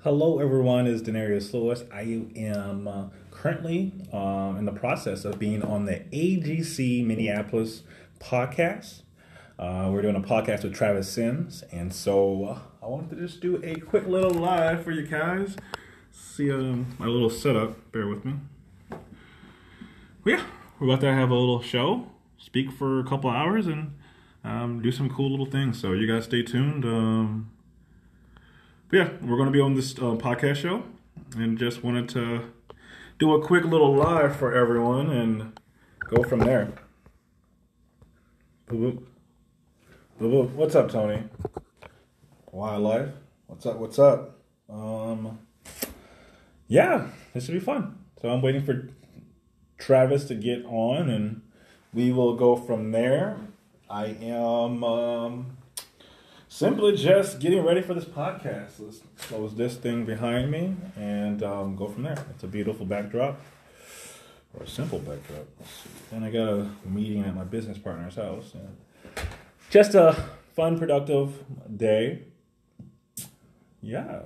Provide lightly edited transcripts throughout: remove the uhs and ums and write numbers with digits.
Hello, everyone. It's Denarius Lewis. I am currently in the process of being on the AGC Minneapolis podcast. We're doing a podcast with Travis Sims, and so I wanted to just do a quick little live for you guys. See my little setup. Bear with me. But yeah, we're about to have a little show, speak for a couple hours, and do some cool little things. So you guys stay tuned. But yeah, we're going to be on this podcast show, and just wanted to do a quick little live for everyone and go from there. Boop, boop. Boop, boop. What's up, Tony? Wildlife. What's up? What's up? Yeah, this should be fun. So I'm waiting for Travis to get on, and we will go from there. I am simply just getting ready for this podcast. Let's close this thing behind me and go from there. It's a beautiful backdrop, or a simple backdrop. And I got a meeting at my business partner's house. And just a fun, productive day. Yeah.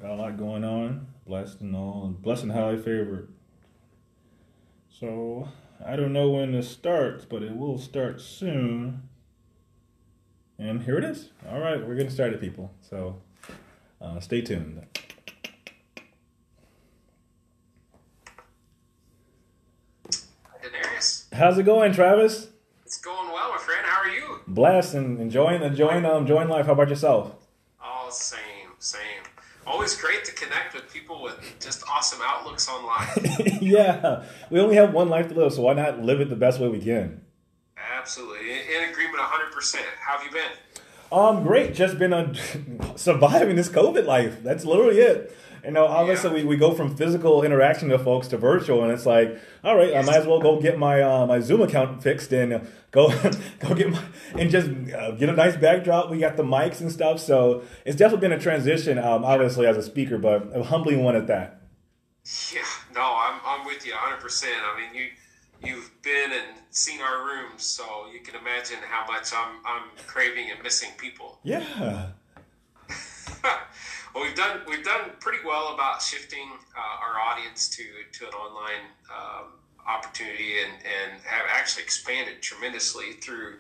Got a lot going on. Blessed and all. And blessed and highly favored. So, I don't know when this starts, but it will start soon. And here it is. All right, we're getting started, people. So stay tuned. Denarius. How's it going, Travis? It's going well, my friend. How are you? Blessed and enjoying life. How about yourself? Oh, same. Always great to connect with people with just awesome outlooks on life. Yeah, we only have one life to live, so why not live it the best way we can? Absolutely. In agreement 100%. How have you been? Great. Just been surviving this COVID life. That's literally it. You know, obviously we go from physical interaction with folks to virtual, and it's like, all right, I might as well go get my my Zoom account fixed and go get get a nice backdrop. We got the mics and stuff, so it's definitely been a transition. Obviously as a speaker, but a humbling one at that. Yeah, no, I'm with you 100%. I mean, you've been and seen our rooms, so you can imagine how much I'm craving and missing people. Yeah. Well, we've done pretty well about shifting our audience to an online opportunity, and have actually expanded tremendously through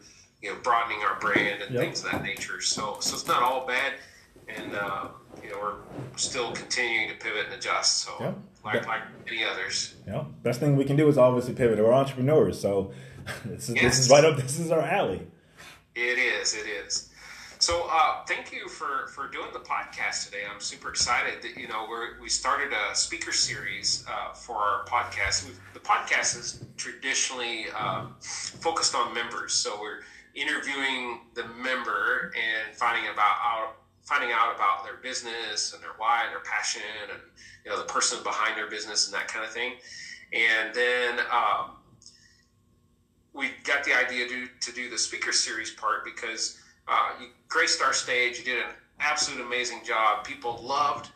broadening our brand and things of that nature. So it's not all bad, and we're still continuing to pivot and adjust. So like many others. Yeah. Best thing we can do is obviously pivot. We're entrepreneurs, so this is right up. This is our alley. It is. So thank you for doing the podcast today. I'm super excited that we started a speaker series for our podcast. The podcast is traditionally focused on members, so we're interviewing the member and finding out about their business and their why and their passion and the person behind their business and that kind of thing. And then we got the idea to do the speaker series part because you graced our stage. You did an absolute amazing job. People loved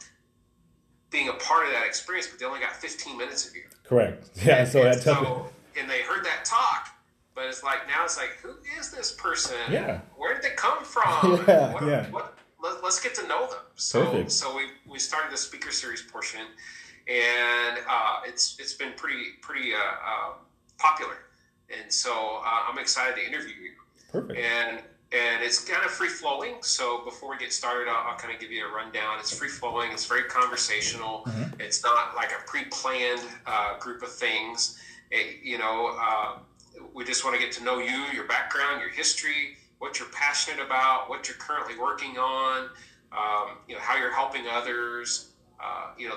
being a part of that experience, but they only got 15 minutes of you. Correct. Yeah. And they heard that talk, but it's like, who is this person? Yeah. Where did they come from? Let's get to know them. Perfect. So we started the speaker series portion, and it's been pretty popular, and so I'm excited to interview you. Perfect. And it's kind of free-flowing, so before we get started, I'll kind of give you a rundown. It's free-flowing. It's very conversational. Mm-hmm. It's not like a pre-planned group of things. We just want to get to know you, your background, your history, what you're passionate about, what you're currently working on, how you're helping others,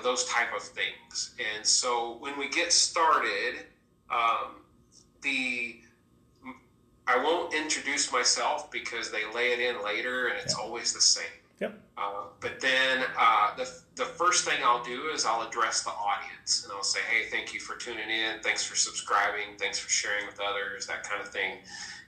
those type of things. And so when we get started, I won't introduce myself because they lay it in later, and it's always the same. Yep. But then the first thing I'll do is I'll address the audience, and I'll say, hey, thank you for tuning in. Thanks for subscribing. Thanks for sharing with others, that kind of thing.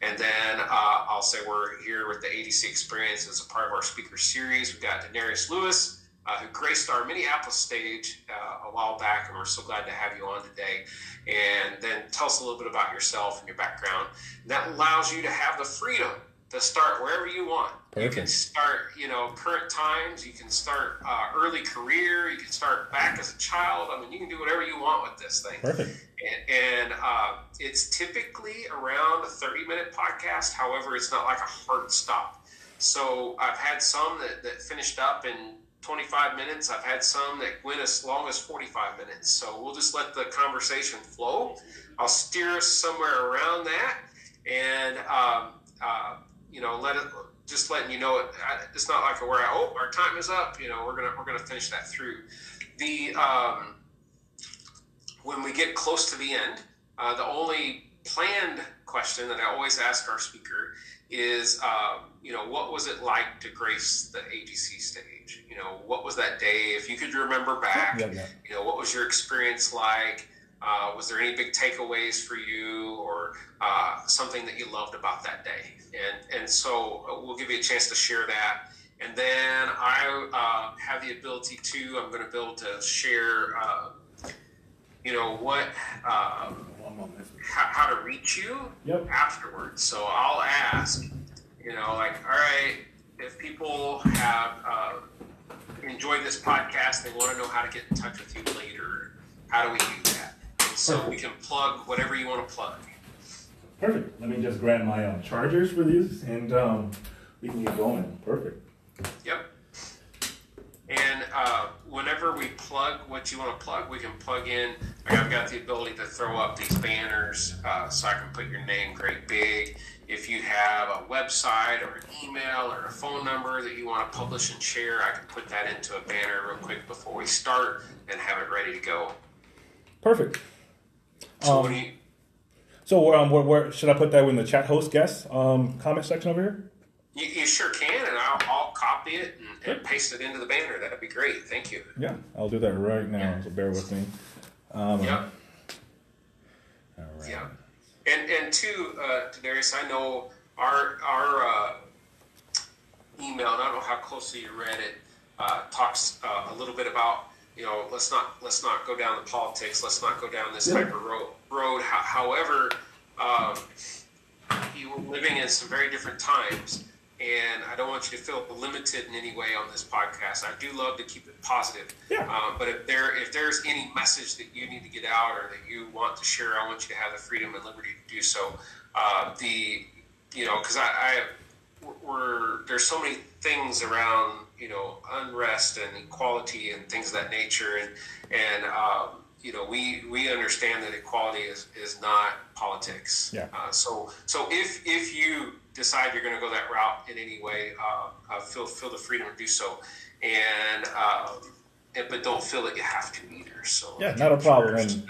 And then I'll say we're here with the ADC Experience as a part of our speaker series. We've got Denarius Lewis, who graced our Minneapolis stage a while back, and we're so glad to have you on today. And then tell us a little bit about yourself and your background. And that allows you to have the freedom to start wherever you want. Perfect. You can start, current times. You can start early career. You can start back as a child. I mean, you can do whatever you want with this thing. Perfect. And it's typically around a 30-minute podcast. However, it's not like a hard stop. So I've had some that finished up in 25 minutes. I've had some that went as long as 45 minutes. So we'll just let the conversation flow. I'll steer us somewhere around that, and let it. Just letting you know, it's not like our time is up. We're gonna finish that through. When we get close to the end, the only planned question that I always ask our speaker is, what was it like to grace the AGC stage? What was that day? If you could remember back, what was your experience like? Was there any big takeaways for you, or something that you loved about that day? And so we'll give you a chance to share that. And then I have the ability to, I'm going to be able to share, how to reach you afterwards. So I'll ask, all right, if people have enjoyed this podcast, they want to know how to get in touch with you later, how do we do that? And so we can plug whatever you want to plug. Perfect. Let me just grab my chargers for these, and we can get going. Perfect. Yep. And whenever we plug what you want to plug, we can plug in. I've got the ability to throw up these banners, so I can put your name great big. If you have a website or an email or a phone number that you want to publish and share, I can put that into a banner real quick before we start and have it ready to go. Perfect. So where should I put that in the chat host guest comment section over here? You sure can, and I'll copy it and paste it into the banner. That'd be great. Thank you. Yeah, I'll do that right now, so bear with me. All right. Yeah. And to Darius, I know our email, and I don't know how closely you read it, talks a little bit about, let's not go down the politics, let's not go down this type of road. However, you were living in some very different times, and I don't want you to feel limited in any way on this podcast. I do love to keep it positive. Yeah. But if there's any message that you need to get out or that you want to share, I want you to have the freedom and liberty to do so. Because there's so many things around, unrest and equality and things of that nature, and we understand that equality is not politics. Yeah. So if you decide you're going to go that route in any way, feel the freedom to do so, and but don't feel that you have to either. So yeah, not a problem. And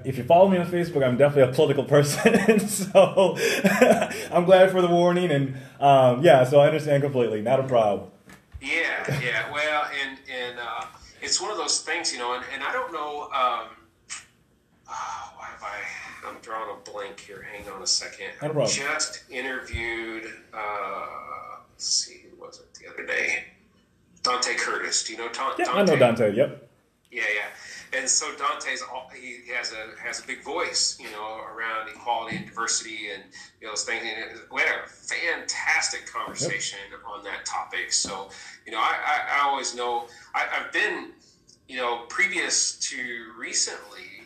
if you follow me on Facebook, I'm definitely a political person, so I'm glad for the warning. And so I understand completely. Not a problem. Yeah. Well, and it's one of those things, and I don't know. I'm drawing a blank here. Hang on a second. Not a problem. Just interviewed. Let's see, who was it the other day? Dante Curtis. Do you know Dante? Yeah, I know Dante. Yep. Yeah. And so he has a big voice, around equality and diversity and those things. And we had a fantastic conversation on that topic. So, I always know I've been, previous to recently,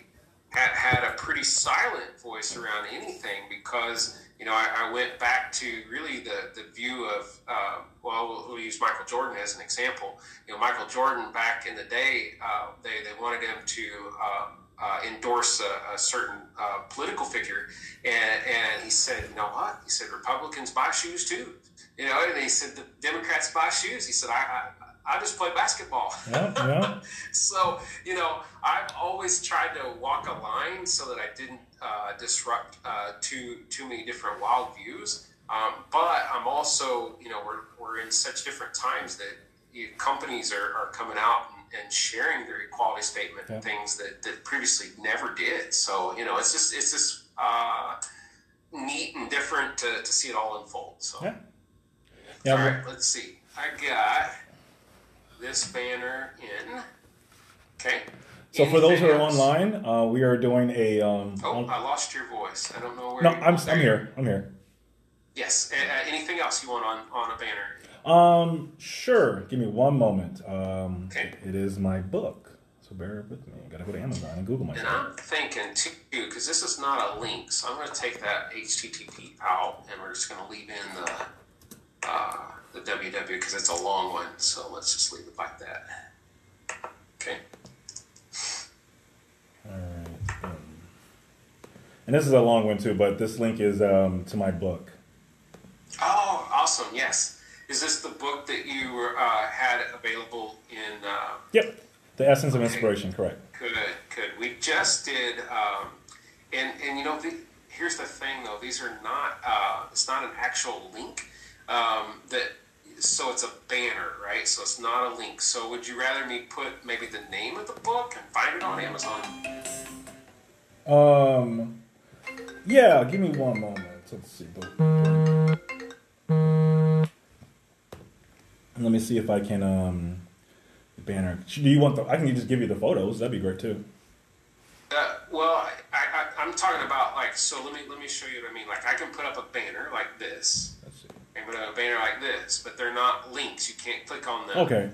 had a pretty silent voice around anything because I went back to really the view of we'll use Michael Jordan as an example. Michael Jordan back in the day, they wanted him to endorse a certain political figure, and he said, "You know what?" He said, "Republicans buy shoes too." And he said, "The Democrats buy shoes." He said, I just play basketball. Yeah. So, I've always tried to walk a line so that I didn't disrupt too many different wild views. But I'm also, we're in such different times that companies are coming out and sharing their equality statement and things that previously never did. So, it's just neat and different to see it all unfold. So, all right, let's see. I got this banner in. Okay. So for those who are online, we are doing a. I lost your voice. I don't know where. No, I'm here. I'm here. Yes. Anything else you want on a banner? Sure. Give me one moment. Okay. It is my book, so bear with me. I gotta go to Amazon and Google myself. And I'm thinking too, because this is not a link, so I'm going to take that HTTP out, and we're just going to leave in the www because it's a long one. So let's just leave it like that. Okay. All right. And this is a long one too, but this link is to my book. Oh, awesome! Yes. Is this the book that you had available in? Yep. The Essence of Inspiration. Correct. Good. We just did, and you know, here's the thing though. These are not. It's not an actual link. So it's a banner, right? So it's not a link. So would you rather me put maybe the name of the book and find it on Amazon? Yeah. Give me one moment. Let's see. Let me see if I can. Banner. Do you want the? I can just give you the photos. That'd be great too. Well, I'm talking about like. So let me show you what I mean. Like I can put up a banner like this. Let's see. And put up a banner like this, but they're not links. You can't click on them. Okay.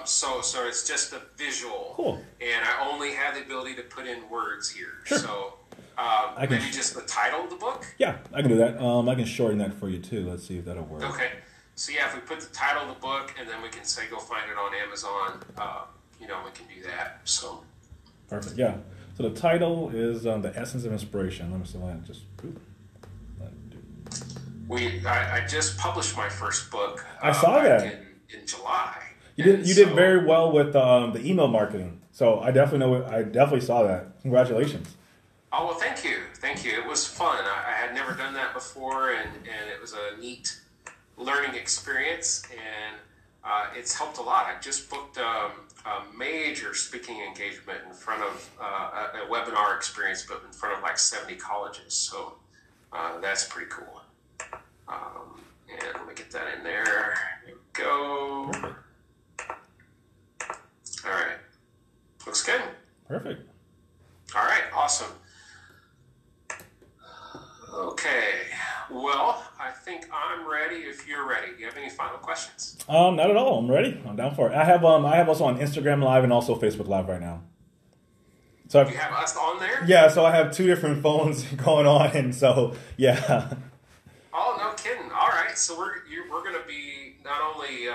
So it's just a visual. Cool. And I only have the ability to put in words here. Sure. So I can maybe just the title of the book. Yeah, I can do that. I can shorten that for you too. Let's see if that'll work. Okay. So yeah, if we put the title of the book and then we can say go find it on Amazon, we can do that. So perfect. Yeah. So the title is The Essence of Inspiration. Let me see. I just published my first book. I saw that in July. You did very well with the email marketing. So I definitely saw that. Congratulations. Oh well, thank you. It was fun. I had never done that before, and it was a neat learning experience, and it's helped a lot. I just booked a major speaking engagement in front of a webinar experience, but in front of like 70 colleges. So that's pretty cool. And let me get that in there. There we go. All right. Looks good. Perfect. All right. Awesome. Okay. Well, I think I'm ready if you're ready. Do you have any final questions? Not at all. I'm ready. I'm down for it. I have also on Instagram Live and also Facebook Live right now. So you have us on there? Yeah, so I have two different phones going on, and so yeah. Oh, no kidding. All right. So we're going to be not only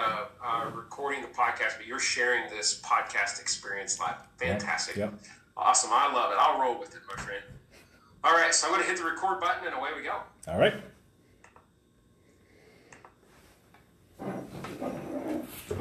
recording the podcast, but you're sharing this podcast experience live. Fantastic. Yep. Awesome. I love it. I'll roll with it, my friend. All right. So I'm going to hit the record button and away we go. All right.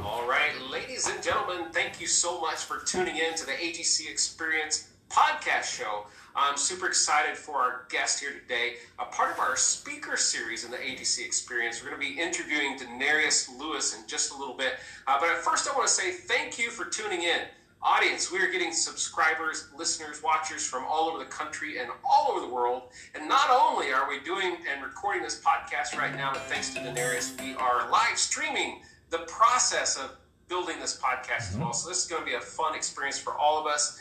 All right. Ladies and gentlemen, thank you so much for tuning in to the AGC Experience podcast show. I'm super excited for our guest here today. A part of our speaker series in the AGC Experience, we're going to be interviewing Denarius Lewis in just a little bit. But at first, I want to say thank you for tuning in. Audience, we are getting subscribers, listeners, watchers from all over the country and all over the world. And not only are we doing and recording this podcast right now, but thanks to Denarius, we are live streaming the process of building this podcast as well. So this is going to be a fun experience for all of us.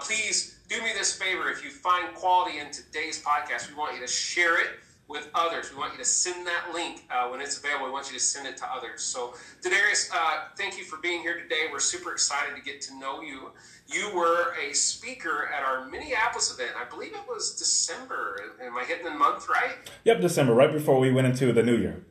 Please do me this favor. If you find quality in today's podcast, we want you to share it with others. We want you to send that link when it's available. We want you to send it to others. So, Denarius, thank you for being here today. We're super excited to get to know you. You were a speaker at our Minneapolis event. I believe it was December. Am I hitting the month right? Yep, December, right before we went into the new year.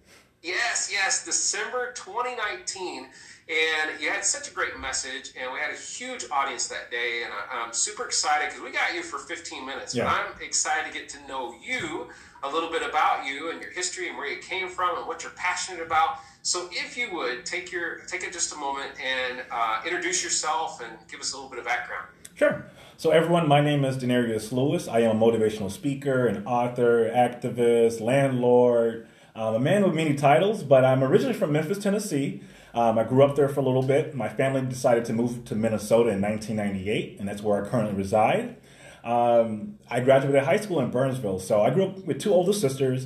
Yes, December 2019. And you had such a great message, and we had a huge audience that day, and I'm super excited because we got you for 15 minutes. Yeah. But I'm excited to get to know you, a little bit about you and your history and where you came from and what you're passionate about. So if you would, take just a moment and introduce yourself and give us a little bit of background. Sure. So everyone, my name is Denarius Lewis. I am a motivational speaker, an author, activist, landlord, a man with many titles, but I'm originally from Memphis, Tennessee. I grew up there for a little bit. My family decided to move to Minnesota in 1998, and that's where I currently reside. I graduated high school in Burnsville, so I grew up with two older sisters.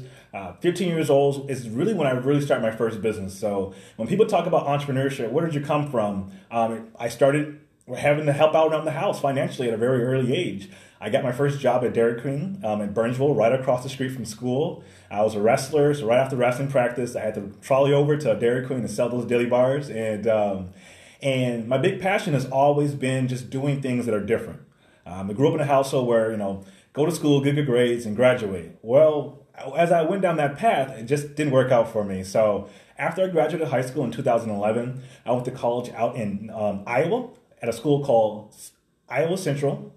15 years old is really when I really started my first business. So when people talk about entrepreneurship, where did you come from? I started having to help out around the house financially at a very early age. I got my first job at Dairy Queen in Burnsville, right across the street from school. I was a wrestler, so right after wrestling practice, I had to trolley over to Dairy Queen and sell those daily bars. And my big passion has always been just doing things that are different. I grew up in a household where, go to school, get good grades, and graduate. Well, as I went down that path, it just didn't work out for me. So after I graduated high school in 2011, I went to college out in Iowa at a school called Iowa Central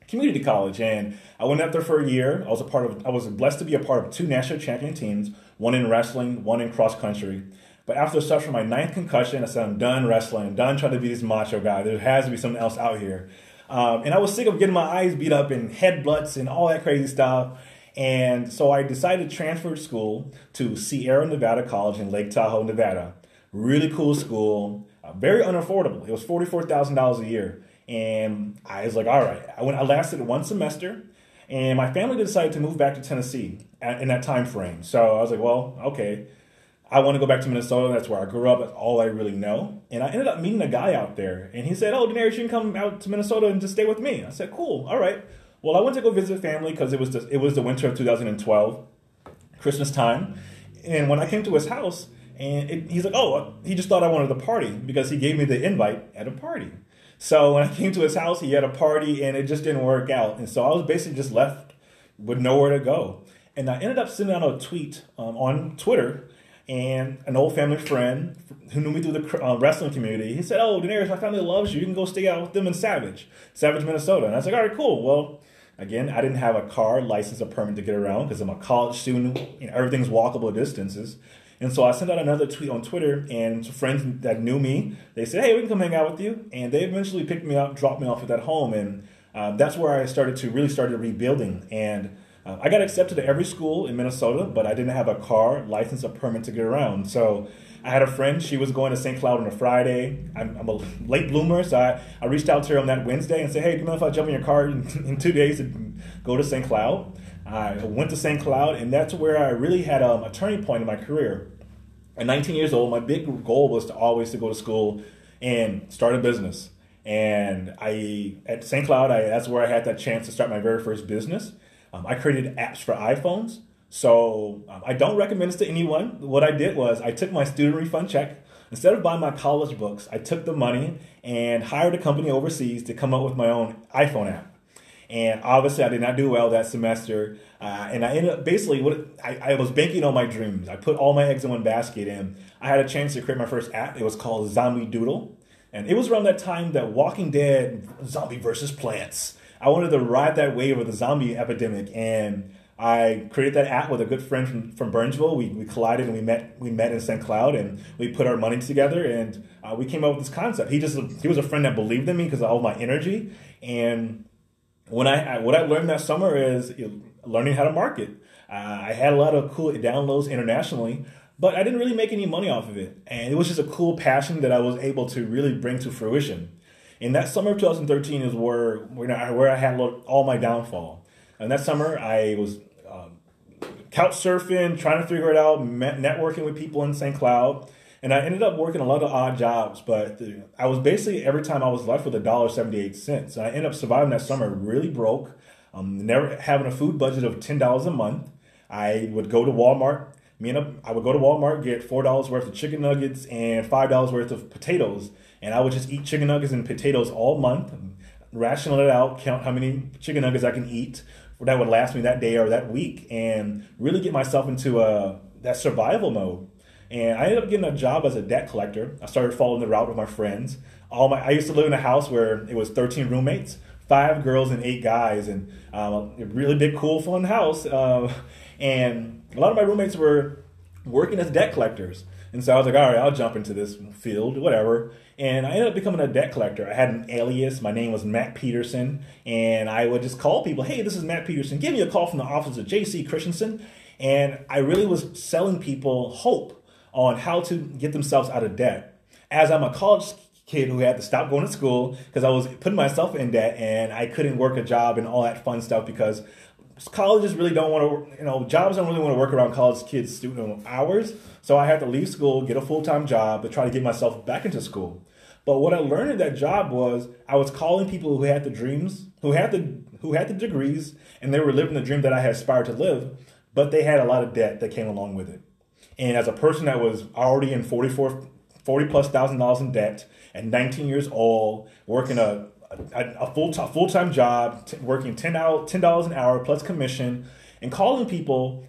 Community College, and I went up there for a year. I was blessed to be a part of two national champion teams, one in wrestling, one in cross country. But after suffering my ninth concussion, I said, I'm done wrestling. I'm done trying to be this macho guy. There has to be something else out here. And I was sick of getting my eyes beat up and head bloods and all that crazy stuff. And so I decided to transfer to school to Sierra Nevada College in Lake Tahoe, Nevada. Really cool school, very unaffordable. It was $44,000 a year. And I was like, all right. I lasted one semester, and my family decided to move back to Tennessee in that time frame. So I was like, well, okay. I want to go back to Minnesota. That's where I grew up. That's all I really know. And I ended up meeting a guy out there. And he said, oh, Denarius, you can come out to Minnesota and just stay with me. I said, cool. All right. Well, I went to go visit family because it was the winter of 2012, Christmas time. And when I came to his house, he's like, oh, he just thought I wanted to party because he gave me the invite at a party. So when I came to his house, he had a party, and it just didn't work out. And so I was basically just left with nowhere to go. And I ended up sending out a tweet on Twitter. And an old family friend who knew me through the wrestling community, he said, oh, Denarius, my family loves you. You can go stay out with them in Savage, Minnesota. And I was like, all right, cool. Well, again, I didn't have a car, license, or permit to get around because I'm a college student. Everything's walkable distances. And so I sent out another tweet on Twitter, and friends that knew me, they said, hey, we can come hang out with you. And they eventually picked me up, dropped me off at that home. And that's where I started rebuilding. And I got accepted to every school in Minnesota, but I didn't have a car, license, or permit to get around. So I had a friend. She was going to St. Cloud on a Friday. I'm a late bloomer, so I reached out to her on that Wednesday and said, hey, do you mind if I jump in your car in 2 days and go to St. Cloud? I went to St. Cloud, and that's where I really had a turning point in my career. At 19 years old, my big goal was to go to school and start a business. And at St. Cloud, that's where I had that chance to start my very first business. I created apps for iPhones. So I don't recommend this to anyone. What I did was I took my student refund check. Instead of buying my college books, I took the money and hired a company overseas to come up with my own iPhone app. And obviously, I did not do well that semester. And I ended up I was banking on my dreams. I put all my eggs in one basket, and I had a chance to create my first app. It was called Zombie Doodle. And it was around that time that Walking Dead, zombie versus plants. I wanted to ride that wave of the zombie epidemic, and I created that app with a good friend from Burnsville. We collided and we met in St. Cloud, and we put our money together, and we came up with this concept. He was a friend that believed in me because of all my energy. And what I learned that summer is learning how to market. I had a lot of cool downloads internationally, but I didn't really make any money off of it. And it was just a cool passion that I was able to really bring to fruition. And that summer of 2013 is where I had all my downfall. And that summer, I was couch surfing, trying to figure it out, networking with people in St. Cloud. And I ended up working a lot of odd jobs. But I was basically, every time I was left with $1.78. And I ended up surviving that summer really broke, never having a food budget of $10 a month. I would go to Walmart. I would go to Walmart, get $4 worth of chicken nuggets and $5 worth of potatoes. And I would just eat chicken nuggets and potatoes all month, ration it out, count how many chicken nuggets I can eat that would last me that day or that week, and really get myself into that survival mode. And I ended up getting a job as a debt collector. I started following the route with my friends. I used to live in a house where it was 13 roommates, 5 girls and 8 guys, and a really big, cool, fun house. And a lot of my roommates were working as debt collectors. And so I was like, all right, I'll jump into this field, whatever. And I ended up becoming a debt collector. I had an alias. My name was Matt Peterson. And I would just call people, hey, this is Matt Peterson. Give me a call from the office of J.C. Christensen. And I really was selling people hope on how to get themselves out of debt. As I'm a college kid who had to stop going to school because I was putting myself in debt and I couldn't work a job and all that fun stuff because colleges really don't want to, jobs don't really want to work around college kids' student hours. So I had to leave school, get a full-time job, to try to get myself back into school. But what I learned in that job was I was calling people who had the dreams, who had the degrees, and they were living the dream that I had aspired to live, but they had a lot of debt that came along with it. And as a person that was already in 40 plus $1,000 in debt at 19 years old, working a full-time job, working $10 an hour plus commission, and calling people,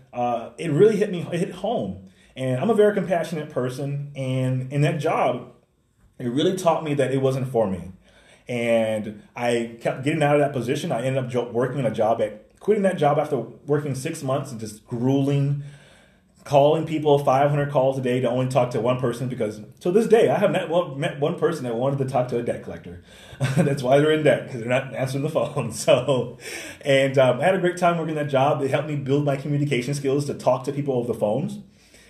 it really hit home. And I'm a very compassionate person, and in that job, it really taught me that it wasn't for me. And I kept getting out of that position. I ended up quitting that job after working 6 months and just grueling, calling people 500 calls a day to only talk to one person, because to this day, I have met one person that wanted to talk to a debt collector. That's why they're in debt, because they're not answering the phone. I had a great time working that job. It helped me build my communication skills to talk to people over the phones.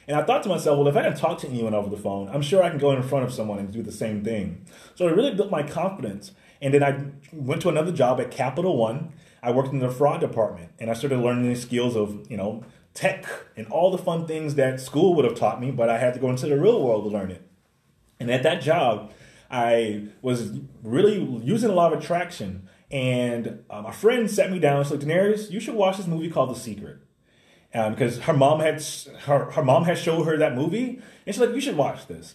And I thought to myself, well, if I can talk to anyone over the phone, I'm sure I can go in front of someone and do the same thing. So it really built my confidence. And then I went to another job at Capital One. I worked in the fraud department, and I started learning the skills of, tech and all the fun things that school would have taught me, but I had to go into the real world to learn it. And at that job, I was really using a lot of attraction. And a friend sat me down and said, Denarius, you should watch this movie called The Secret. Because her mom had showed her that movie, and she's like, you should watch this.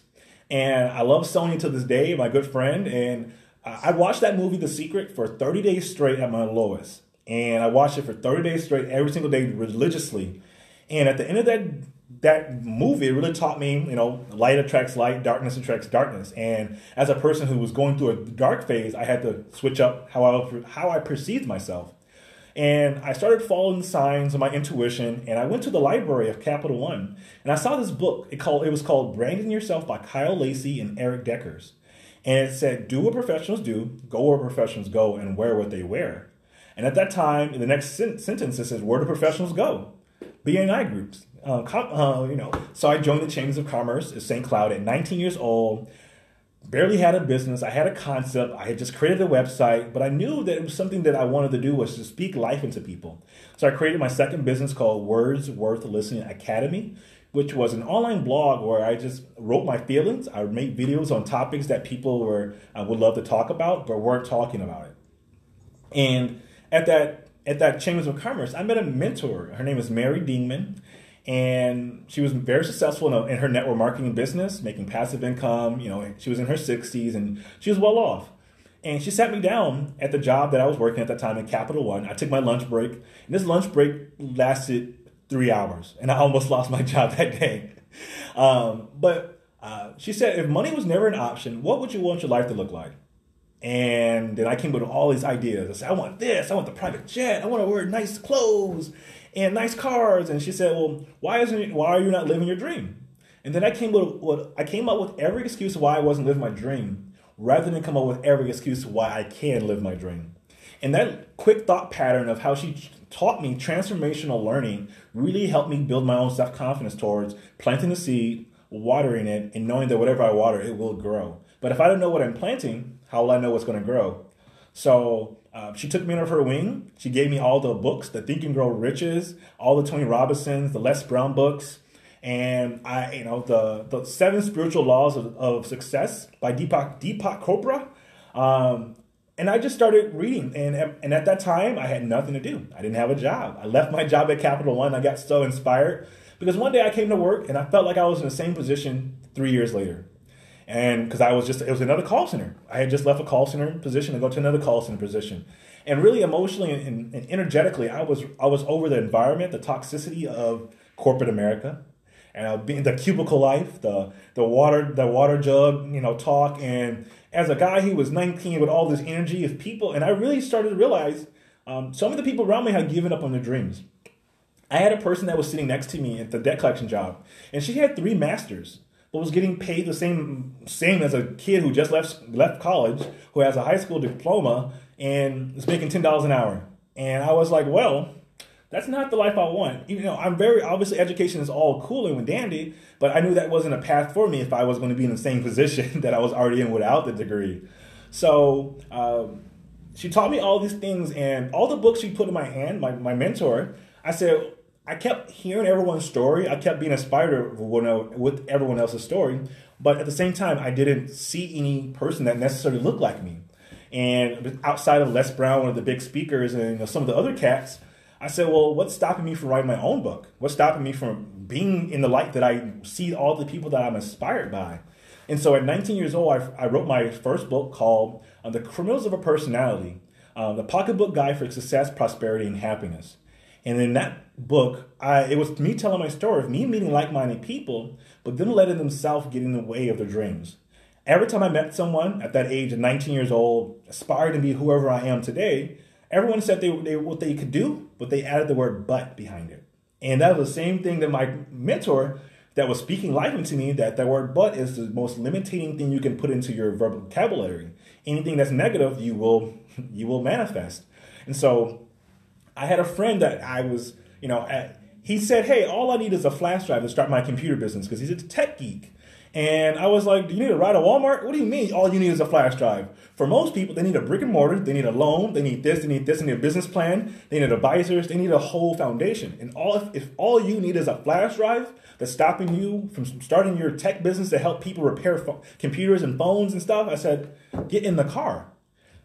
And I love Sonya to this day, my good friend, and I watched that movie, The Secret, for 30 days straight at my lowest. And I watched it for 30 days straight, every single day, religiously. And at the end of that movie, it really taught me, light attracts light, darkness attracts darkness. And as a person who was going through a dark phase, I had to switch up how I perceived myself. And I started following the signs of my intuition, and I went to the library of Capital One, and I saw this book. It was called Branding Yourself by Kyle Lacey and Eric Deckers. And it said, do what professionals do, go where professionals go, and wear what they wear. And at that time, in the next sentence, it says, where do professionals go? BNI groups. So I joined the Chambers of Commerce at St. Cloud at 19 years old. Barely had a business. I had a concept. I had just created a website, but I knew that it was something that I wanted to do was to speak life into people. So I created my second business called Words Worth Listening Academy, which was an online blog where I just wrote my feelings. I would make videos on topics that people would love to talk about, but weren't talking about it. And at that Chambers of Commerce, I met a mentor. Her name is Mary Dingman. And she was very successful in her network marketing business, making passive income. She was in her 60s and she was well off. And she sat me down at the job that I was working at that time in Capital One. I took my lunch break, and this lunch break lasted 3 hours, and I almost lost my job that day. But she said, if money was never an option, what would you want your life to look like? And then I came up with all these ideas. I said, I want this. I want the private jet. I want to wear nice clothes and nice cars. And she said, well, why are you not living your dream? And then I came up with every excuse why I wasn't living my dream, rather than come up with every excuse why I can live my dream. And that quick thought pattern of how she taught me transformational learning really helped me build my own self-confidence towards planting the seed, watering it, and knowing that whatever I water, it will grow. But if I don't know what I'm planting, how will I know what's going to grow? So she took me under her wing. She gave me all the books, the Think and Grow Riches, all the Tony Robinsons, the Les Brown books, and the 7 Spiritual Laws of Success by Deepak Chopra. And I just started reading. And at that time, I had nothing to do. I didn't have a job. I left my job at Capital One. I got so inspired because one day I came to work and I felt like I was in the same position 3 years later. And because it was another call center. I had just left a call center position to go to another call center position. And really emotionally and energetically, I was over the environment, the toxicity of corporate America, and being the cubicle life, the water jug, talk. And as a guy who was 19 with all this energy of people, and I really started to realize some of the people around me had given up on their dreams. I had a person that was sitting next to me at the debt collection job, and she had 3 masters. Was getting paid the same as a kid who just left college, who has a high school diploma and is making $10 an hour. And I was like, well, that's not the life I want. I'm very obviously education is all cool and dandy, but I knew that wasn't a path for me if I was going to be in the same position that I was already in without the degree. So she taught me all these things, and all the books she put in my hand, my mentor. I kept hearing everyone's story. I kept being inspired with everyone else's story. But at the same time, I didn't see any person that necessarily looked like me. And outside of Les Brown, one of the big speakers, and some of the other cats, I said, well, what's stopping me from writing my own book? What's stopping me from being in the light that I see all the people that I'm inspired by? And so at 19 years old, I wrote my first book called The Criminals of a Personality, the pocketbook guide for success, prosperity, and happiness. And in that book, it was me telling my story of me meeting like-minded people, but them letting themselves get in the way of their dreams. Every time I met someone at that age of 19 years old, aspired to be whoever I am today, everyone said what they could do, but they added the word "but" behind it. And that was the same thing that my mentor that was speaking life into me, that word "but" is the most limiting thing you can put into your vocabulary. Anything that's negative, you will manifest. And so I had a friend that I was, he said, hey, all I need is a flash drive to start my computer business, because he's a tech geek. And I was like, do you need a ride to Walmart? What do you mean all you need is a flash drive? For most people, they need a brick and mortar, they need a loan, they need this, they need a business plan, they need advisors, they need a whole foundation. And if all you need is a flash drive that's stopping you from starting your tech business to help people repair computers and phones and stuff, I said, get in the car.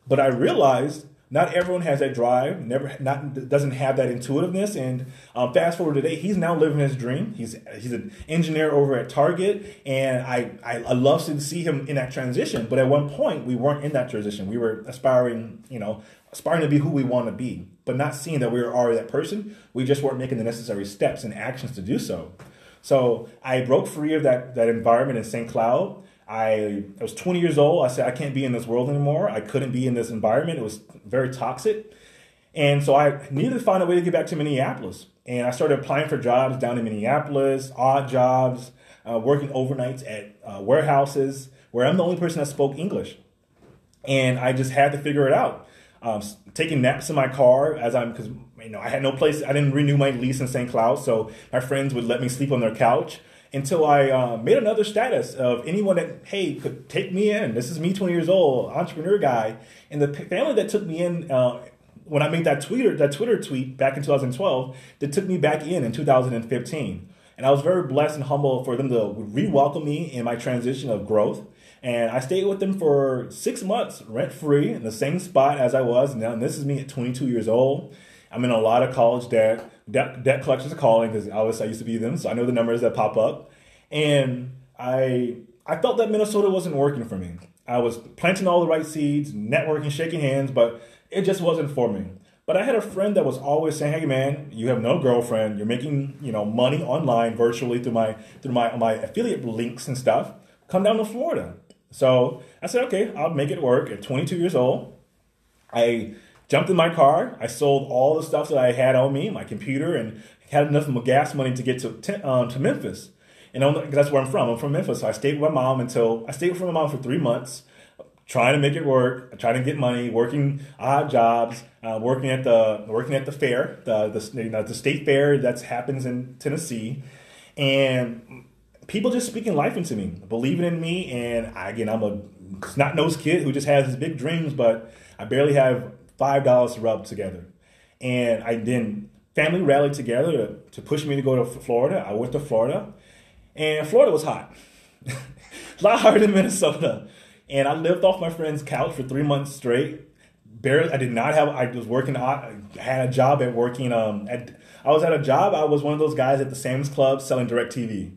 But I realized not everyone has that drive, doesn't have that intuitiveness. And fast forward today, he's now living his dream. He's an engineer over at Target, and I love to see him in that transition. But at one point, we weren't in that transition. We were aspiring to be who we want to be, but not seeing that we were already that person. We just weren't making the necessary steps and actions to do so. So I broke free of that environment in St. Cloud. I was 20 years old. I said, I can't be in this world anymore. I couldn't be in this environment. It was very toxic. And so I needed to find a way to get back to Minneapolis. And I started applying for jobs down in Minneapolis, odd jobs, working overnights at warehouses, where I'm the only person that spoke English. And I just had to figure it out. Taking naps in my car because I had no place. I didn't renew my lease in St. Cloud, so my friends would let me sleep on their couch. Until I made another status of anyone that, hey, could take me in. This is me, 20 years old, entrepreneur guy. And the family that took me in, when I made that Twitter tweet back in 2012, that took me back in 2015. And I was very blessed and humble for them to re-welcome me in my transition of growth. And I stayed with them for 6 months, rent-free, in the same spot as I was. And this is me at 22 years old. I'm in a lot of college debt. Debt collectors are calling, because I used to be them, so I know the numbers that pop up. And I felt that Minnesota wasn't working for me. I was planting all the right seeds, networking, shaking hands, but it just wasn't for me. But I had a friend that was always saying, hey man, you have no girlfriend, you're making money online virtually through my affiliate links and stuff. Come down to Florida. So I said, okay, I'll make it work. At 22 years old, I jumped in my car. I sold all the stuff that I had on me, my computer, and had enough gas money to get to Memphis. And that's where I'm from. I'm from Memphis. So I stayed with my mom for 3 months, trying to make it work, trying to get money, working odd jobs, working at the fair, the state fair that happens in Tennessee, and people just speaking life into me, believing in me. And I'm a snot-nosed kid who just has his big dreams, but I barely have $5 to rub together. And then family rallied together to push me to go to Florida. I went to Florida, and Florida was hot. A lot hotter than Minnesota. And I lived off my friend's couch for 3 months straight. I was working, I had a job at working, I was at a job, I was one of those guys at the Sam's Club selling DirecTV.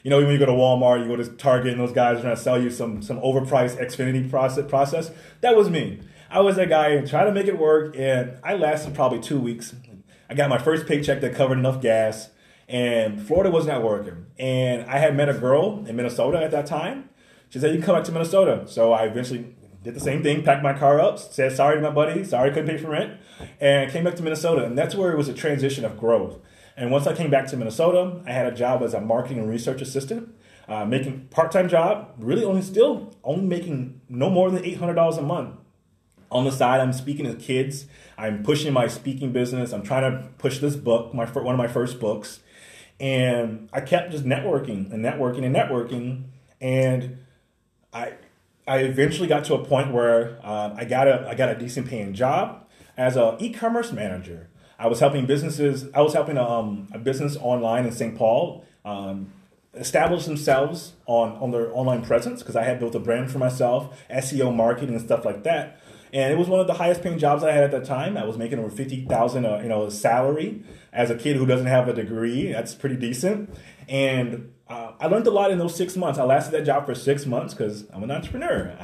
When you go to Walmart, you go to Target, and those guys are trying to sell you some overpriced Xfinity process. That was me. I was that guy trying to make it work, and I lasted probably 2 weeks. I got my first paycheck that covered enough gas, and Florida was not working. And I had met a girl in Minnesota at that time. She said, you can come back to Minnesota. So I eventually did the same thing, packed my car up, said sorry to my buddy, sorry I couldn't pay for rent, and came back to Minnesota. And that's where it was a transition of growth. And once I came back to Minnesota, I had a job as a marketing and research assistant, making part-time job, really only making no more than $800 a month. On the side, I'm speaking to kids. I'm pushing my speaking business. I'm trying to push this book, one of my first books. And I kept just networking. And I eventually got to a point where I got a decent paying job as an e-commerce manager. I was helping businesses. I was helping a business online in St. Paul establish themselves on their online presence because I had built a brand for myself, SEO marketing and stuff like that. And it was one of the highest paying jobs I had at that time. I was making over $50,000, salary as a kid who doesn't have a degree. That's pretty decent. And I learned a lot in those 6 months. I lasted that job for 6 months because I'm an entrepreneur.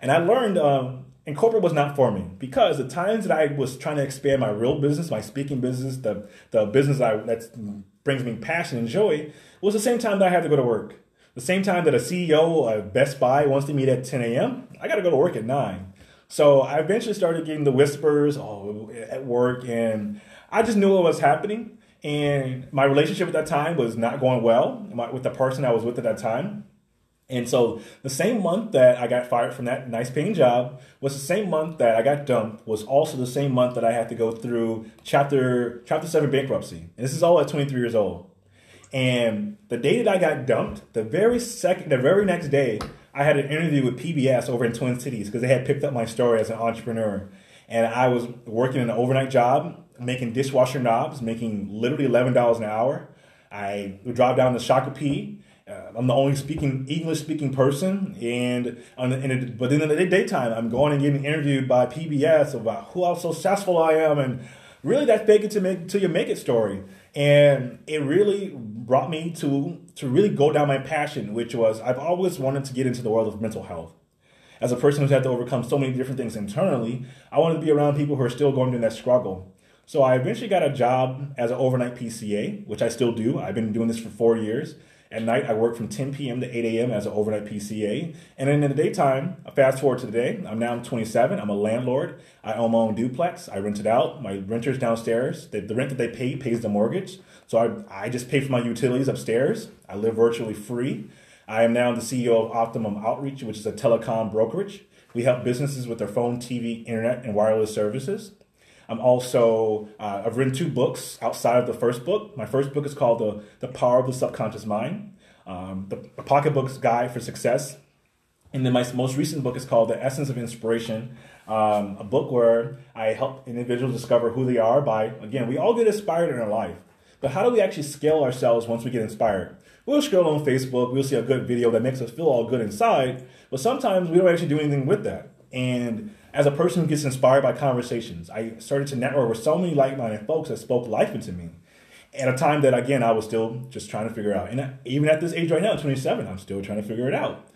And I learned, and corporate was not for me because the times that I was trying to expand my real business, my speaking business, the business that brings me passion and joy, was the same time that I had to go to work. The same time that a CEO of Best Buy wants to meet at 10 a.m., I got to go to work at 9. So I eventually started getting the whispers at work, and I just knew what was happening. And my relationship at that time was not going well with the person I was with at that time. And so the same month that I got fired from that nice paying job was the same month that I got dumped, was also the same month that I had to go through Chapter 7 bankruptcy. And this is all at 23 years old. And the day that I got dumped, the very next day, I had an interview with PBS over in Twin Cities because they had picked up my story as an entrepreneur. And I was working an overnight job, making dishwasher knobs, making literally $11 an hour. I would drive down to Shakopee. I'm the only English-speaking person. But in the daytime, I'm going and getting interviewed by PBS about how successful I am. And really that fake it till you make it story. And it really brought me to really go down my passion, which was I've always wanted to get into the world of mental health. As a person who's had to overcome so many different things internally, I wanted to be around people who are still going through that struggle. So I eventually got a job as an overnight PCA, which I still do. I've been doing this for 4 years. At night, I work from 10 p.m. to 8 a.m. as an overnight PCA. And then in the daytime, fast forward to today, I'm 27. I'm a landlord. I own my own duplex. I rent it out. My renter's downstairs. The rent that they pay pays the mortgage. So I just pay for my utilities upstairs. I live virtually free. I am now the CEO of Optimum Outreach, which is a telecom brokerage. We help businesses with their phone, TV, internet, and wireless services. I'm also, I've written 2 books outside of the first book. My first book is called The Power of the Subconscious Mind, the Pocketbook's Guide for Success. And then my most recent book is called The Essence of Inspiration, a book where I help individuals discover who they are by, again, we all get inspired in our life. But how do we actually scale ourselves once we get inspired? We'll scroll on Facebook, we'll see a good video that makes us feel all good inside, but sometimes we don't actually do anything with that. And as a person who gets inspired by conversations, I started to network with so many like-minded folks that spoke life into me at a time that, again, I was still just trying to figure out. And even at this age right now, 27, I'm still trying to figure it out.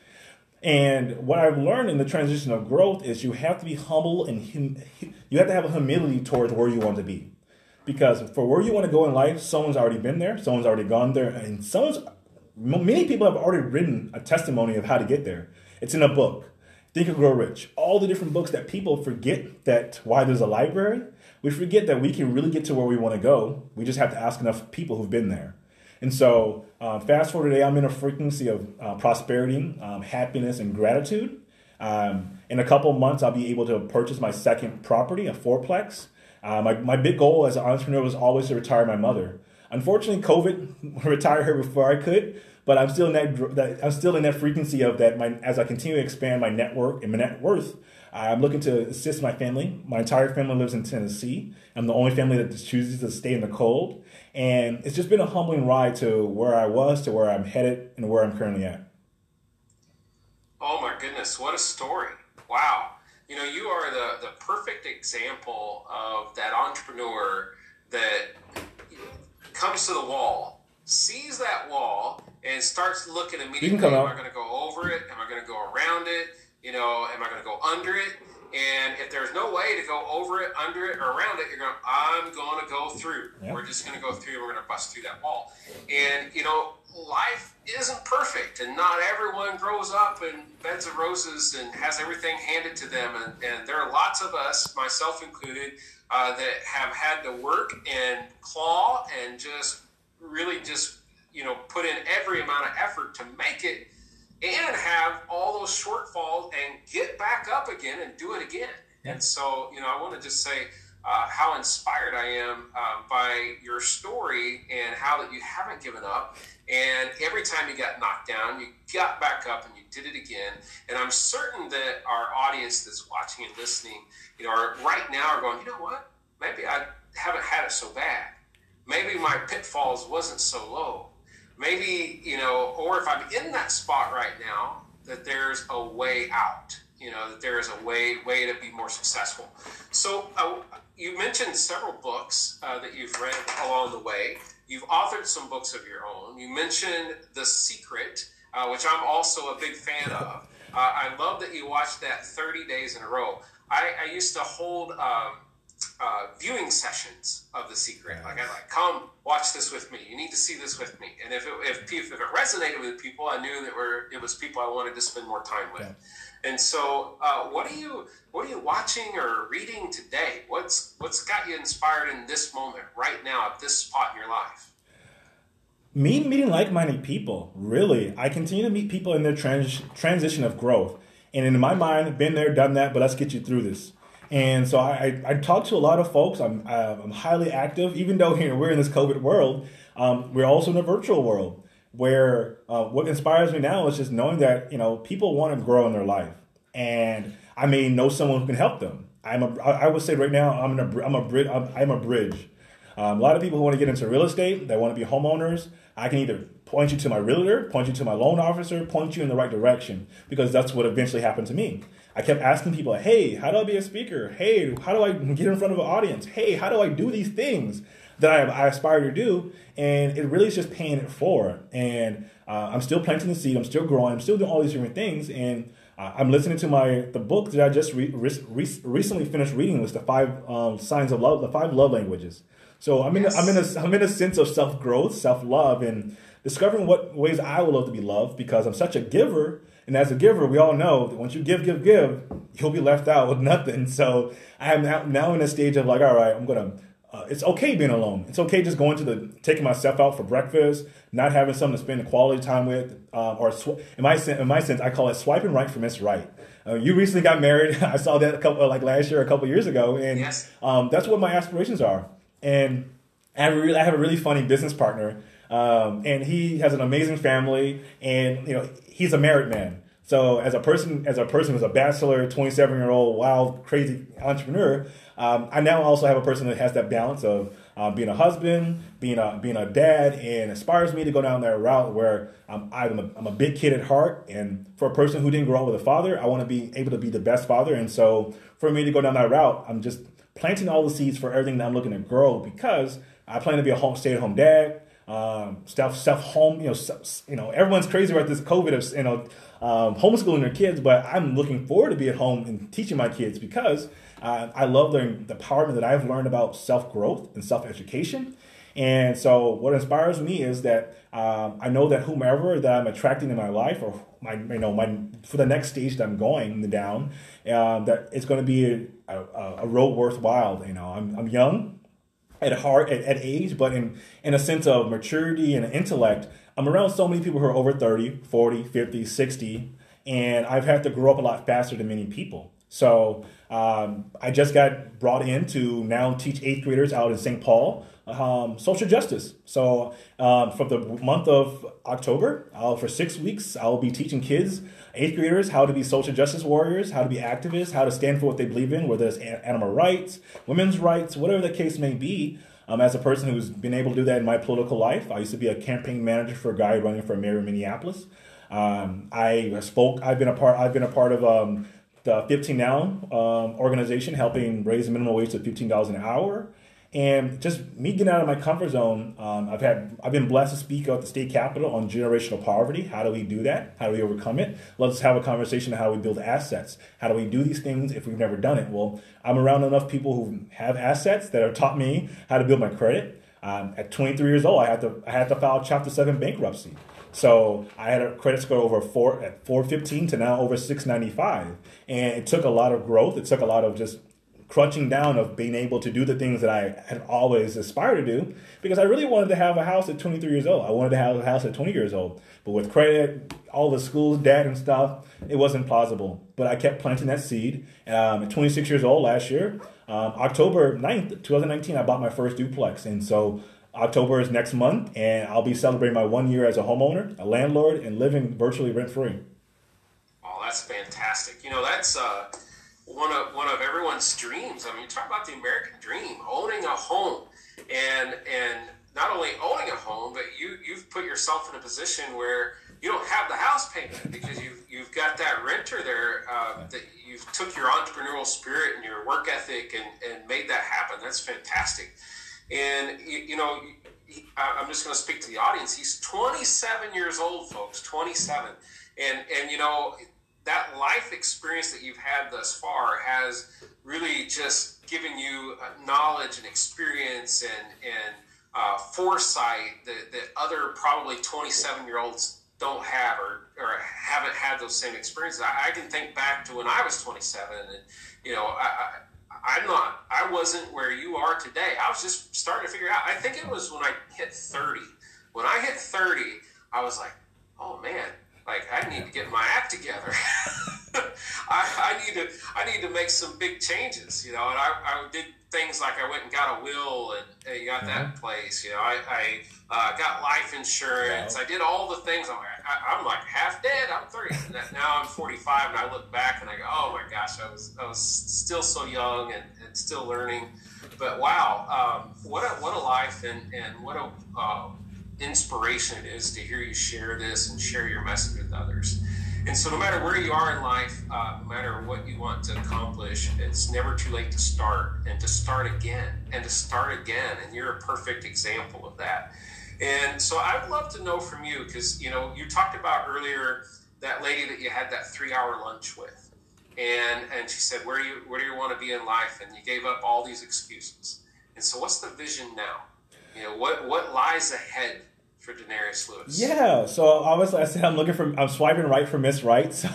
And what I've learned in the transition of growth is you have to be humble and you have to have a humility towards where you want to be. Because for where you want to go in life, someone's already been there, someone's already gone there, and many people have already written a testimony of how to get there. It's in a book. Think and Grow Rich. All the different books that people forget that why there's a library. We forget that we can really get to where we want to go. We just have to ask enough people who've been there. And so fast forward today, I'm in a frequency of prosperity, happiness, and gratitude. In a couple months, I'll be able to purchase my second property, a 4-plex. My big goal as an entrepreneur was always to retire my mother. Unfortunately, COVID retired her before I could. But I'm still in that frequency of that. As I continue to expand my network and my net worth, I'm looking to assist my family. My entire family lives in Tennessee. I'm the only family that chooses to stay in the cold, and it's just been a humbling ride to where I was, to where I'm headed, and where I'm currently at. Oh my goodness, what a story! Wow, you are the perfect example of that entrepreneur that comes to the wall, sees that wall, and starts looking immediately. Am I going to go over it? Am I going to go around it? Am I going to go under it? And if there's no way to go over it, under it, or around it, I'm going to go through. Yep. We're just going to go through, and we're going to bust through that wall. And, life isn't perfect, and not everyone grows up in beds of roses and has everything handed to them. And there are lots of us, myself included, that have had to work and claw and just put in every amount of effort to make it and have all those shortfalls and get back up again and do it again. Yeah. And so, I want to just say how inspired I am by your story and how that you haven't given up. And every time you got knocked down, you got back up and you did it again. And I'm certain that our audience that's watching and listening, are right now are going, you know what? Maybe I haven't had it so bad. Maybe my pitfalls wasn't so low. maybe, or if I'm in that spot right now, that there's a way out, that there is a way to be more successful. So you mentioned several books that you've read along the way. You've authored some books of your own. You mentioned The Secret, which I'm also a big fan of. I love that you watched that 30 days in a row. I used to hold viewing sessions of The Secret. Like, come watch this with me. You need to see this with me. And if it resonated with people, I knew that it was people I wanted to spend more time with. Yeah. And so, what are you watching or reading today? What's got you inspired in this moment, right now, at this spot in your life? Me meeting like-minded people. Really, I continue to meet people in their transition of growth. And in my mind, been there, done that, but let's get you through this. And so I talk to a lot of folks. I'm highly active, even though we're in this COVID world. We're also in a virtual world where what inspires me now is just knowing that people want to grow in their life, and I may know someone who can help them. I would say right now I'm a bridge. A lot of people who want to get into real estate, they want to be homeowners. I can either point you to my realtor, point you to my loan officer, point you in the right direction, because that's what eventually happened to me. I kept asking people, hey, how do I be a speaker? Hey, how do I get in front of an audience? Hey, how do I do these things that I aspire to do? And it really is just paying it forward. And I'm still planting the seed. I'm still growing. I'm still doing all these different things. And I'm listening to the book that I just recently finished reading. Was the 5 signs of love, the 5 love languages. So I'm in a sense of self-growth, self-love, and discovering what ways I would love to be loved, because I'm such a giver. And as a giver, we all know that once you give, you'll be left out with nothing. So I am now in a stage of like, all right, it's okay being alone. It's okay just taking myself out for breakfast, not having someone to spend quality time with, or in my sense, I call it swiping right for Miss Right. You recently got married. I saw that last year, a couple years ago. And yes. That's what my aspirations are. And I have a really funny business partner. And he has an amazing family, and he's a married man. So as a person who's a bachelor, 27-year-old, wild, crazy entrepreneur, I now also have a person that has that balance of being a husband, being a dad, and inspires me to go down that route where I'm a big kid at heart. And for a person who didn't grow up with a father, I want to be able to be the best father. And so for me to go down that route, I'm just planting all the seeds for everything that I'm looking to grow, because I plan to be a stay-at-home dad. Home, everyone's crazy about this COVID of, homeschooling their kids, but I'm looking forward to be at home and teaching my kids, because I love the empowerment that I've learned about self-growth and self-education. And so what inspires me is that I know that whomever that I'm attracting in my life, or for the next stage that I'm going down, that it's going to be a road worthwhile. I'm young at heart, at age, but in a sense of maturity and intellect, I'm around so many people who are over 30, 40, 50, 60, and I've had to grow up a lot faster than many people. So I just got brought in to now teach 8th graders out in St. Paul social justice. So for the month of October, for 6 weeks, I'll be teaching kids, 8th graders, how to be social justice warriors, how to be activists, how to stand for what they believe in, whether it's animal rights, women's rights, whatever the case may be. As a person who's been able to do that in my political life, I used to be a campaign manager for a guy running for mayor in Minneapolis. I've been a part of the 15 Now organization, helping raise the minimum wage to $15 an hour. And just me getting out of my comfort zone, I've been blessed to speak at the state capitol on generational poverty. How do we do that? How do we overcome it? Let's have a conversation on how we build assets. How do we do these things if we've never done it? Well, I'm around enough people who have assets that have taught me how to build my credit. At 23 years old, I had to file Chapter 7 bankruptcy. So I had a credit score over 415 to now over 695. And it took a lot of growth. It took a lot of just crunching down of being able to do the things that I had always aspired to do, because I really wanted to have a house at 23 years old. I wanted to have a house at 20 years old. But with credit, all the school's debt and stuff, it wasn't plausible. But I kept planting that seed. At 26 years old last year, October 9th, 2019, I bought my first duplex. And so October is next month, and I'll be celebrating my 1 year as a homeowner, a landlord, and living virtually rent-free. Oh, that's fantastic. That's one of everyone's dreams. I mean, you talk about the American dream, owning a home and not only owning a home, but you've put yourself in a position where you don't have the house payment because you've got that renter there that you've took your entrepreneurial spirit and your work ethic and made that happen. That's fantastic. And I'm just going to speak to the audience. He's 27 years old, folks, 27. And that life experience that you've had thus far has really just given you knowledge and experience and foresight that other probably 27-year-olds don't have or haven't had those same experiences. I can think back to when I was 27 and, I wasn't where you are today. I was just starting to figure out. I think it was when I hit 30. When I hit 30, I was like, oh man, like I need to get my act together. I need to make some big changes, and I did things like I went and got a will and got that in place. I got life insurance. Wow. I did all the things. I'm like half dead. I'm 30. Now I'm 45, and I look back and I go, oh my gosh, I was still so young and still learning. But wow, what a life and what a inspiration it is to hear you share this and share your message with others. And so no matter where you are in life, no matter what you want to accomplish, it's never too late to start and to start again and to start again. And you're a perfect example of that. And so I'd love to know from you, because, you talked about earlier that lady that you had that 3-hour lunch with. And she said, where do you want to be in life? And you gave up all these excuses. And so what's the vision now? What lies ahead for Denarius Lewis? Yeah, so obviously I said I'm swiping right for Miss Right, so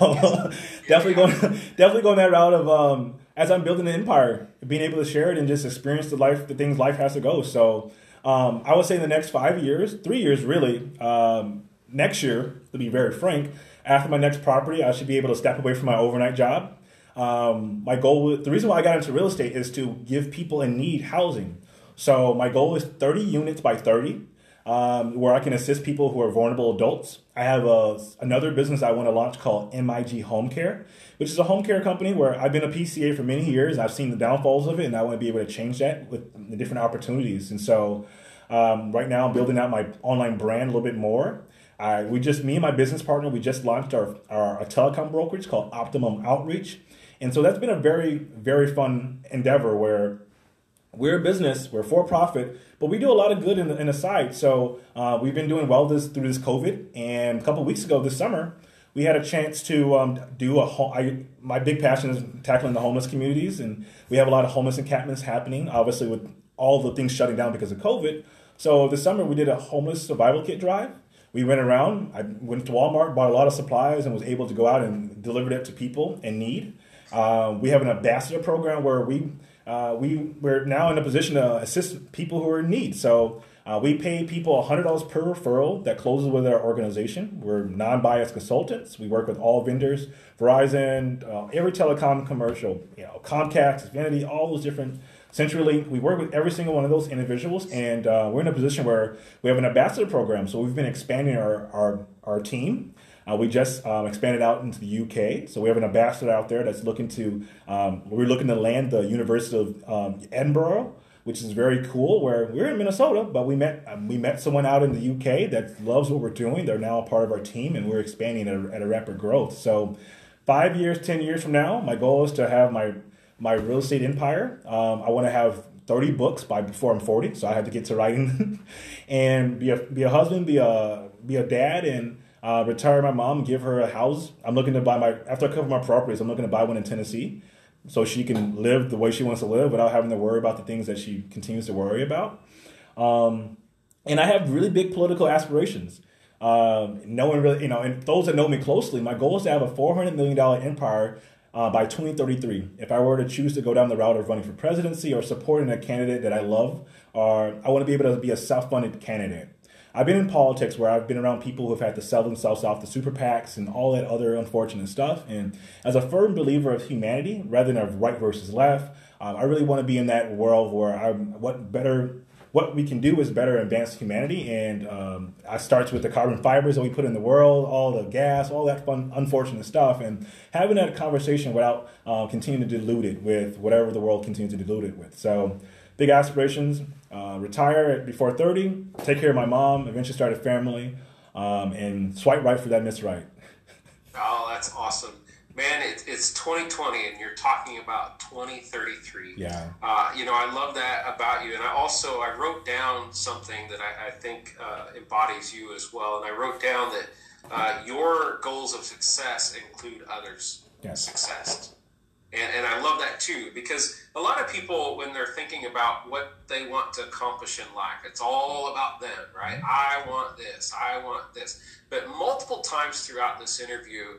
definitely going that route of as I'm building an empire, being able to share it and just experience the things life has to go. So I would say in the next 3 years really, next year, to be very frank, after my next property, I should be able to step away from my overnight job. My goal, the reason why I got into real estate is to give people in need housing. So my goal is 30 units by 30. Where I can assist people who are vulnerable adults. I have another business I want to launch called MIG Home Care, which is a home care company where I've been a PCA for many years. I've seen the downfalls of it, and I want to be able to change that with the different opportunities. And so right now I'm building out my online brand a little bit more. Me and my business partner, we just launched our telecom brokerage called Optimum Outreach. And so that's been a very, very fun endeavor where we're a business, we're for profit, but we do a lot of good in the side. So we've been doing well through this COVID. And a couple of weeks ago this summer, we had a chance to do my big passion is tackling the homeless communities. And we have a lot of homeless encampments happening, obviously with all the things shutting down because of COVID. So this summer we did a homeless survival kit drive. We went around, I went to Walmart, bought a lot of supplies and was able to go out and deliver it to people in need. We have an ambassador program where we're now in a position to assist people who are in need. So we pay people $100 per referral that closes with our organization. We're non-biased consultants. We work with all vendors, Verizon, every telecom commercial, Comcast, Xfinity, all those different. CenturyLink, we work with every single one of those individuals, and we're in a position where we have an ambassador program. So we've been expanding our team. We just expanded out into the UK. So we have an ambassador out there that's looking to, we're looking to land the University of Edinburgh, which is very cool, where we're in Minnesota, but we met someone out in the UK that loves what we're doing. They're now a part of our team, and we're expanding at a rapid growth. So 5 years, 10 years from now, my goal is to have my real estate empire. I want to have 30 books before I'm 40, so I have to get to writing and be a husband, be a dad, and retire my mom, give her a house. I'm looking to after I cover my properties, I'm looking to buy one in Tennessee so she can live the way she wants to live without having to worry about the things that she continues to worry about. And I have really big political aspirations. No one really, and those that know me closely, my goal is to have a $400 million empire by 2033. If I were to choose to go down the route of running for presidency or supporting a candidate that I love, or I want to be able to be a self-funded candidate. I've been in politics where I've been around people who've had to sell themselves off to super PACs and all that other unfortunate stuff. And as a firm believer of humanity, rather than of right versus left, I really want to be in that world where what we can do is better advance humanity. And it starts with the carbon fibers that we put in the world, all the gas, all that fun, unfortunate stuff, and having that conversation without continuing to dilute it with whatever the world continues to dilute it with. So big aspirations, retire before 30, take care of my mom, eventually start a family, and swipe right for that Miss Right. Oh, that's awesome. Man, it's 2020 and you're talking about 2033. Yeah. I love that about you. And I wrote down something that I think embodies you as well. And I wrote down that your goals of success include others' success. And I love that too, because a lot of people, when they're thinking about what they want to accomplish in life, it's all about them, right? I want this, I want this. But multiple times throughout this interview,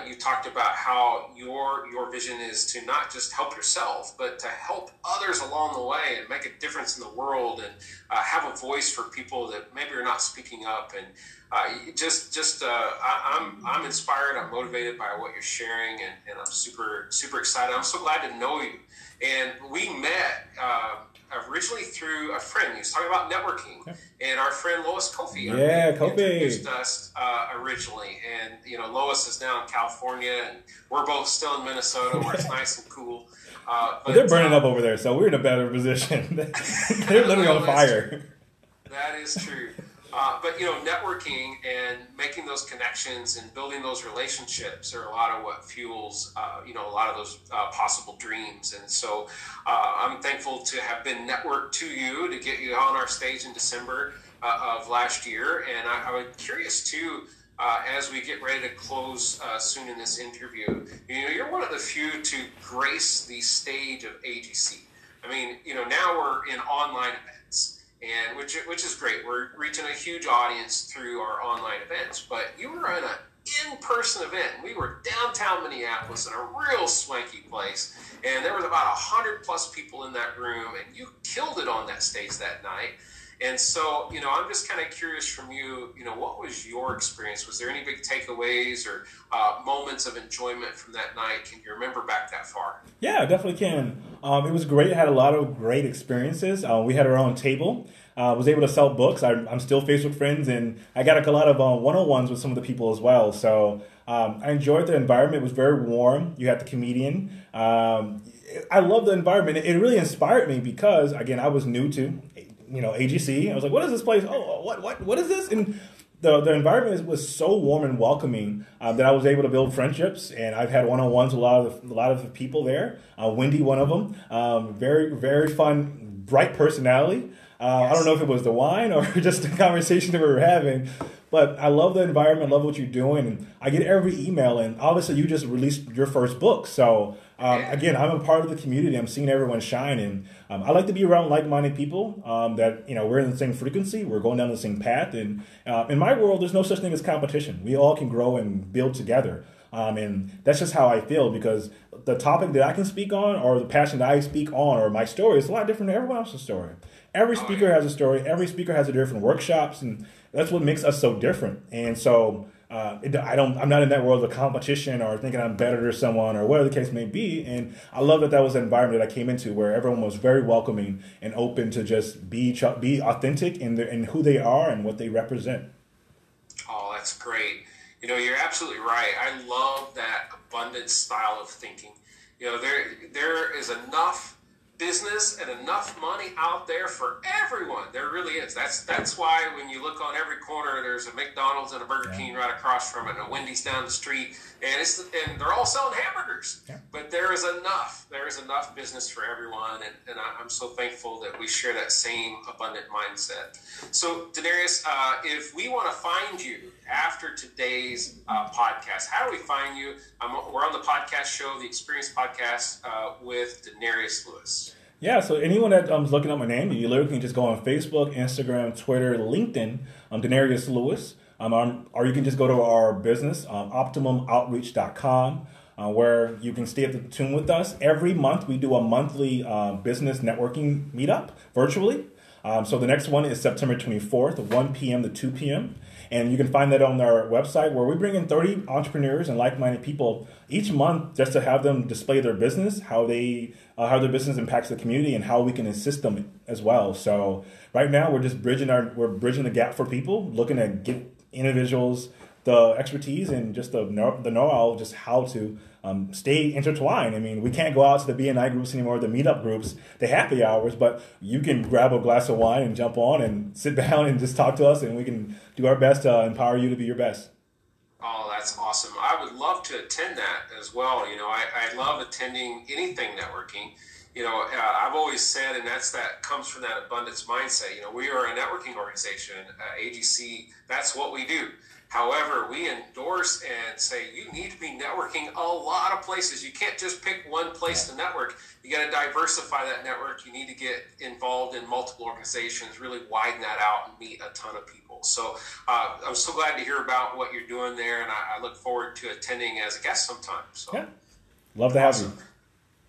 you talked about how your vision is to not just help yourself, but to help others along the way and make a difference in the world and have a voice for people that maybe are not speaking up. And I'm inspired. I'm motivated by what you're sharing, and I'm super, super excited. I'm so glad to know you. And we met originally through a friend. He was talking about networking, and our friend Lois Kofi. Kofi introduced us originally. And Lois is now in California, and we're both still in Minnesota, where it's nice and cool. But they're burning up over there, so we're in a better position. They're literally on fire. That is true. But networking and making those connections and building those relationships are a lot of what fuels, a lot of those possible dreams. And so I'm thankful to have been networked to you, to get you on our stage in December of last year. And I was curious too, as we get ready to close soon in this interview, you're one of the few to grace the stage of AGC. I mean, now we're in online events. And which is great. We're reaching a huge audience through our online events. But you were in an in-person event. We were downtown Minneapolis in a real swanky place. And there was about 100+ people in that room. And you killed it on that stage that night. And so, I'm just kind of curious from you, what was your experience? Was there any big takeaways or moments of enjoyment from that night? Can you remember back that far? Yeah, I definitely can. It was great. I had a lot of great experiences. We had our own table. Was able to sell books. I'm still Facebook friends, and I got a lot of one-on-ones with some of the people as well. So I enjoyed the environment. It was very warm. You had the comedian. I love the environment. It really inspired me because, again, I was new to AGC. I was like, what is this place? Oh, what is this? And the environment was so warm and welcoming that I was able to build friendships, and I've had one-on-ones with a lot of the people there. Wendy, one of them, very, very fun, bright personality. I don't know if it was the wine or just the conversation that we were having, but I love the environment, love what you're doing, and I get every email, and obviously you just released your first book, so again, I'm a part of the community. I'm seeing everyone shine, and I like to be around like-minded people that, we're in the same frequency, we're going down the same path, and in my world, there's no such thing as competition. We all can grow and build together, and that's just how I feel, because the topic that I can speak on, or the passion that I speak on, or my story is a lot different than everyone else's story. Every speaker has a story. Every speaker has a different workshops, and that's what makes us so different. And so I'm not in that world of competition or thinking I'm better than someone or whatever the case may be. And I love that was an environment that I came into where everyone was very welcoming and open to just be authentic in who they are and what they represent. Oh, that's great. You're absolutely right. I love that abundant style of thinking. There is enough business and enough money out there for everyone. There really is. That's why when you look on every corner, there's a McDonald's and a Burger King right across from it, and a Wendy's down the street, and they're all selling hamburgers. Yeah. But there is enough. There is enough business for everyone, and I'm so thankful that we share that same abundant mindset. So, Denarius, if we want to find you after today's podcast, how do we find you? We're on the podcast show, the Experience Podcast, with Denarius Lewis. Yeah, so anyone that is looking up my name, you literally can just go on Facebook, Instagram, Twitter, LinkedIn, Denarius Lewis, or you can just go to our business, OptimumOutreach.com, where you can stay in tune with us. Every month we do a monthly business networking meetup virtually. So the next one is September 24th, 1 p.m. to 2 p.m. And you can find that on our website, where we bring in 30 entrepreneurs and like-minded people each month just to have them display their business, how their business impacts the community, and how we can assist them as well. So right now we're just bridging the gap for people, looking at get individuals the expertise and just the know-how, just how to stay intertwined. I mean, we can't go out to the BNI groups anymore, the meetup groups, the happy hours, but you can grab a glass of wine and jump on and sit down and just talk to us, and we can do our best to empower you to be your best. Oh, that's awesome. I would love to attend that as well. You know, I love attending anything networking. You know, I've always said, and that comes from that abundance mindset. You know, we are a networking organization, AGC. That's what we do. However, we endorse and say you need to be networking a lot of places. You can't just pick one place to network. You got to diversify that network. You need to get involved in multiple organizations, really widen that out and meet a ton of people. So I'm so glad to hear about what you're doing there, and I look forward to attending as a guest sometime. So, yeah, love to have you.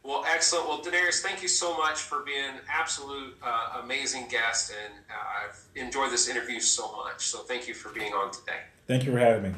Well, excellent. Well, Denarius, thank you so much for being an absolute amazing guest, and I've enjoyed this interview so much. So thank you for being on today. Thank you for having me.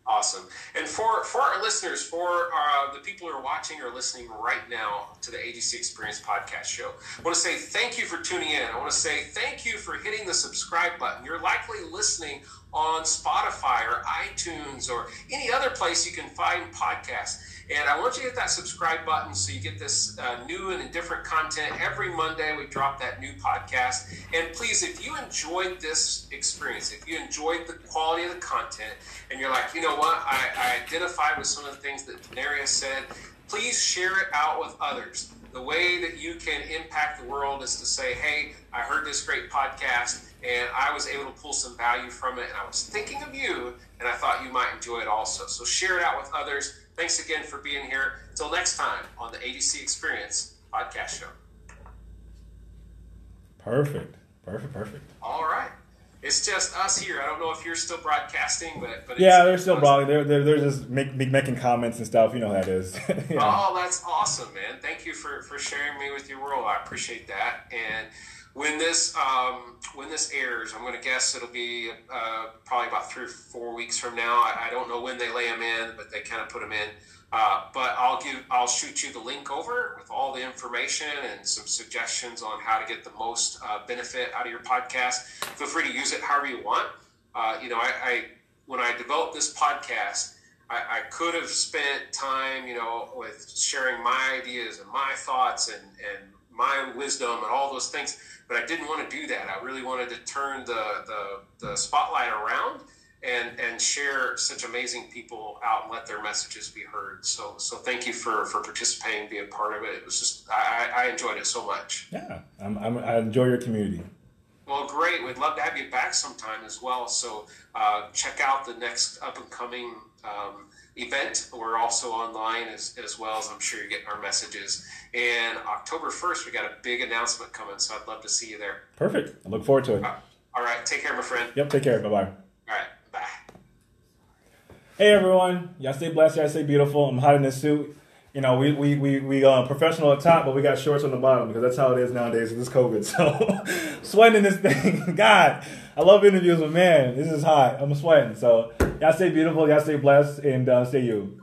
Awesome. And for our listeners, for the people who are watching or listening right now to the AGC Experience podcast show, I want to say thank you for tuning in. I want to say thank you for hitting the subscribe button. You're likely listening on Spotify or iTunes or any other place you can find podcasts. And I want you to hit that subscribe button so you get this new and different content. Every Monday, we drop that new podcast. And please, if you enjoyed this experience, if you enjoyed the quality of the content, and you're like, you know what, I identified with some of the things that Denarius said, please share it out with others. The way that you can impact the world is to say, hey, I heard this great podcast, and I was able to pull some value from it, and I was thinking of you, and I thought you might enjoy it also. So share it out with others. Thanks again for being here. Until next time on the AGC Experience podcast show. Perfect. All right. It's just us here. I don't know if you're still broadcasting, but yeah, they're still broadcasting. They're just making comments and stuff. You know how that is. Yeah. Oh, that's awesome, man. Thank you for sharing me with your world. I appreciate that. And when this airs, I'm going to guess it'll be probably about 3 or 4 weeks from now. I don't know when they lay them in, but they kind of put them in. But I'll shoot you the link over with all the information and some suggestions on how to get the most benefit out of your podcast. Feel free to use it however you want. You know, when I developed this podcast, I could have spent time, you know, with sharing my ideas and my thoughts and my wisdom and all those things, but I didn't want to do that. I really wanted to turn the spotlight around and share such amazing people out and let their messages be heard. So thank you for participating, being part of it. It was just, I enjoyed it so much. Yeah, I enjoy your community. Well, great. We'd love to have you back sometime as well. So check out the next up and coming event. We're also online as well, as I'm sure you're getting our messages. And October 1st, we got a big announcement coming, so I'd love to see you there. Perfect. I look forward to it. All right. Take care, my friend. Yep. Take care. Bye-bye. All right. Bye. Hey, everyone. Y'all stay blessed. Y'all stay beautiful. I'm hot in this suit. You know, we professional at top, but we got shorts on the bottom because that's how it is nowadays with this COVID. So sweating in this thing. God, I love interviews, but man, this is hot. I'm sweating. So y'all stay beautiful. Y'all stay blessed and stay you.